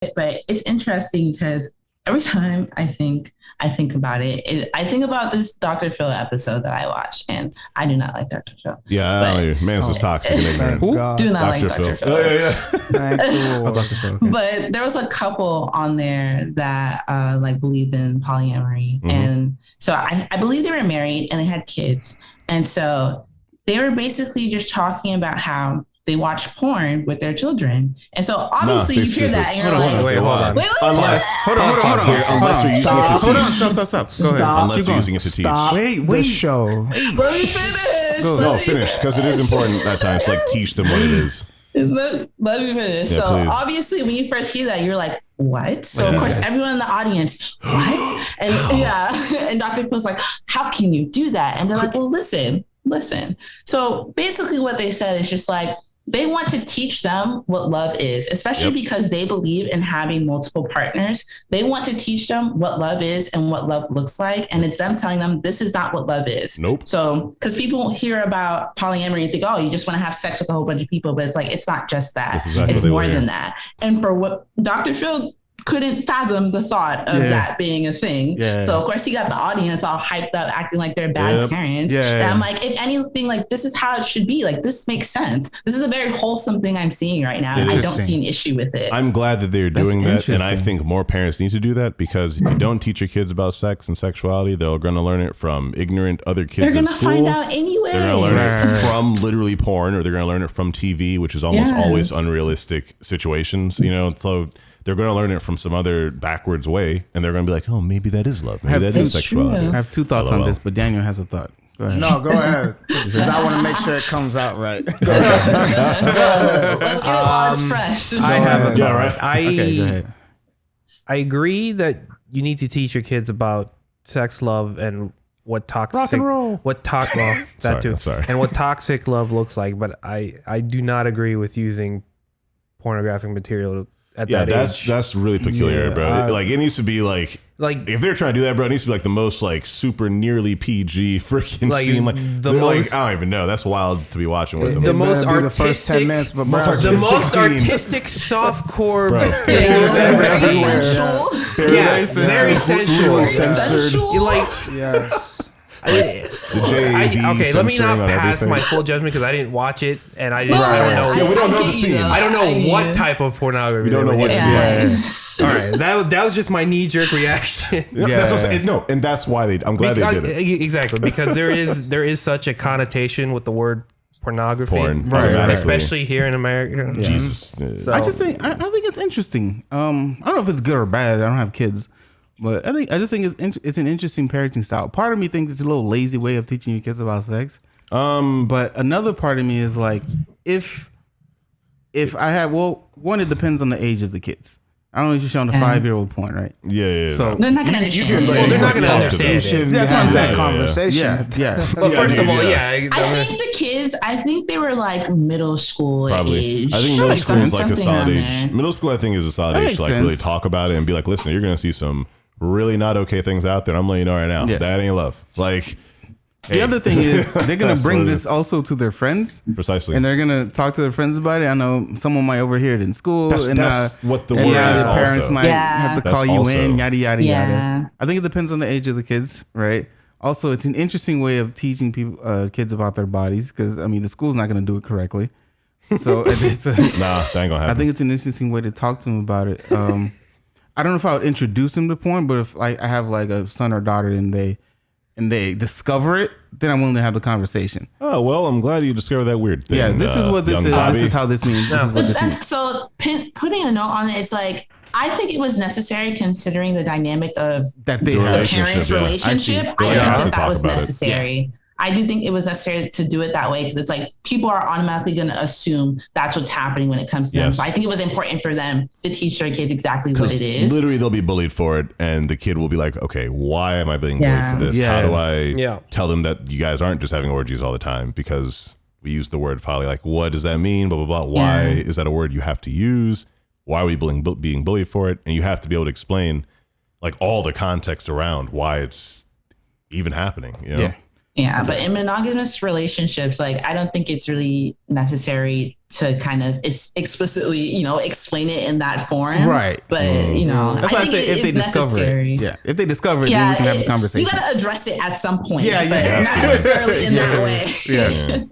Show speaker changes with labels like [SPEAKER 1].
[SPEAKER 1] but it's interesting because every time I think about I think about this Dr. Phil episode that I watched, and I do not like Dr. Phil.
[SPEAKER 2] Yeah, man's just toxic and ignorant.
[SPEAKER 1] Who? Do not like Dr. Phil.
[SPEAKER 2] Oh, yeah.
[SPEAKER 3] Dr. Phil, okay.
[SPEAKER 1] But there was a couple on there that like believed in polyamory, and so I believe they were married and they had kids, and so they were basically just talking about how they watch porn with their children. And so obviously you hear that and you're
[SPEAKER 3] hold on.
[SPEAKER 2] Unless,
[SPEAKER 3] hold on.
[SPEAKER 2] Unless you're using it to teach.
[SPEAKER 3] Hold on, stop. Go ahead.
[SPEAKER 2] Unless you're using it to teach.
[SPEAKER 3] Wait.
[SPEAKER 1] Let me finish.
[SPEAKER 2] No, finish, because it is important at times to like teach them what it is.
[SPEAKER 1] Let me finish.
[SPEAKER 2] Yeah,
[SPEAKER 1] so
[SPEAKER 2] please.
[SPEAKER 1] obviously when you first hear that, you're like, what? So of course everyone in the audience, what? And and Dr. Phil's like, how can you do that? And they're like, well, listen. So basically what they said is just like, they want to teach them what love is, especially because they believe in having multiple partners. They want to teach them what love is and what love looks like. And it's them telling them this is not what love is.
[SPEAKER 2] Nope.
[SPEAKER 1] So, because people hear about polyamory and think, oh, you just want to have sex with a whole bunch of people. But it's like, it's not just that.
[SPEAKER 2] Exactly
[SPEAKER 1] it's more than that. And for what Dr. Phil couldn't fathom the thought of that being a thing. Yeah. So of course he got the audience all hyped up, acting like they're bad parents. Yeah. And I'm like, if anything, like this is how it should be. Like this makes sense. This is a very wholesome thing I'm seeing right now. I don't see an issue with it.
[SPEAKER 2] I'm glad that they're doing that. And I think more parents need to do that, because if you don't teach your kids about sex and sexuality, they're going to learn it from ignorant other kids
[SPEAKER 1] they're
[SPEAKER 2] in
[SPEAKER 1] gonna
[SPEAKER 2] school.
[SPEAKER 1] find out anyway.
[SPEAKER 2] They're going to learn it from literally porn, or they're going to learn it from TV, which is almost always unrealistic situations, you know, so they're going to learn it from some other backwards way, and they're going to be like, oh, maybe that is love. Maybe that is sexuality.
[SPEAKER 3] I have two thoughts on this, but Daniel has a thought. Go ahead.
[SPEAKER 4] No, go ahead. Because I want to make sure it comes out right.
[SPEAKER 1] Let's get it while it's fresh.
[SPEAKER 3] I have a thought.
[SPEAKER 2] Yeah, right.
[SPEAKER 3] Okay, go ahead.
[SPEAKER 5] I agree that you need to teach your kids about sex, love, and what toxic,
[SPEAKER 2] rock and roll.
[SPEAKER 5] And what toxic love looks like. But I do not agree with using pornographic material at that age.
[SPEAKER 2] That's really peculiar, bro. Like it needs to be like if they're trying to do that, bro, it needs to be like the most like super nearly PG freaking scene. Like the most, I don't even know. That's wild to be watching with them.
[SPEAKER 5] The most artistic,
[SPEAKER 4] the first 10 minutes of
[SPEAKER 5] the most artistic softcore thing you've ever seen. Very sensual. Okay, let me not pass my full judgment because I didn't watch it and I don't know.
[SPEAKER 2] Yeah, we don't know the scene.
[SPEAKER 5] I don't know what type of pornography.
[SPEAKER 2] We don't know what.
[SPEAKER 5] All right, that was just my knee jerk reaction.
[SPEAKER 2] That's what I'm saying. No, and that's why I'm glad they did it.
[SPEAKER 5] Exactly, because there is such a connotation with the word pornography,
[SPEAKER 2] right?
[SPEAKER 5] Especially here in America.
[SPEAKER 2] Yeah. Jesus,
[SPEAKER 3] so, I think it's interesting. I don't know if it's good or bad. I don't have kids. But I just think it's an interesting parenting style. Part of me thinks it's a little lazy way of teaching your kids about sex. But another part of me is like, if I have, one, it depends on the age of the kids. I don't know if you're showing a 5-year-old porn, right?
[SPEAKER 2] Yeah.
[SPEAKER 1] So they're not going to understand.
[SPEAKER 5] They're not going to understand it.
[SPEAKER 4] That's what I'm saying. Conversation.
[SPEAKER 3] Yeah.
[SPEAKER 5] Well, first of all,
[SPEAKER 1] I think the kids, they were like middle school age.
[SPEAKER 2] I think middle school is like a solid age. Middle school, I think, is a solid age to like really talk about it and be like, listen, you're going to see some really not okay things out there. I'm letting you know right now. Yeah. That ain't love. Like,
[SPEAKER 3] the other thing is they're going to bring this also to their friends.
[SPEAKER 2] Precisely.
[SPEAKER 3] And they're going to talk to their friends about it. I know someone might overhear it in school.
[SPEAKER 2] That's what the word is.
[SPEAKER 3] The parents might have to call you in, yada, yada, yada. I think it depends on the age of the kids, right? Also, it's an interesting way of teaching kids about their bodies, because, I mean, the school's not going to do it correctly. So it's
[SPEAKER 2] that ain't gonna happen.
[SPEAKER 3] I think it's an interesting way to talk to them about it. I don't know if I would introduce them to porn, but if I have like a son or daughter and they discover it, then I'm willing to have the conversation.
[SPEAKER 2] Oh, well, I'm glad you discovered that weird thing.
[SPEAKER 3] Yeah, this is what this is. Bobby. This is how this means. This is what this means.
[SPEAKER 1] So putting a note on it, it's like, I think it was necessary considering the dynamic of
[SPEAKER 3] that they
[SPEAKER 1] the parents' relationship. I think that was necessary. I do think it was necessary to do it that way, because it's like people are automatically going to assume that's what's happening when it comes to them. So I think it was important for them to teach their kids exactly what it is.
[SPEAKER 2] Literally, they'll be bullied for it, and the kid will be like, okay, why am I being bullied for this? How do I tell them that you guys aren't just having orgies all the time? Because we use the word poly. Like, what does that mean? Blah, blah, blah. Why is that a word you have to use? Why are we being bullied for it? And you have to be able to explain like all the context around why it's even happening, you know?
[SPEAKER 1] Yeah, but in monogamous relationships, like I don't think it's really necessary to kind of explicitly, you know, explain it in that form.
[SPEAKER 3] Right.
[SPEAKER 1] But, you know,
[SPEAKER 3] that's why I say if they discover it. Yeah. If they discover it, then we can have a conversation.
[SPEAKER 1] You got to address it at some point. But not necessarily in that way.
[SPEAKER 3] Yeah.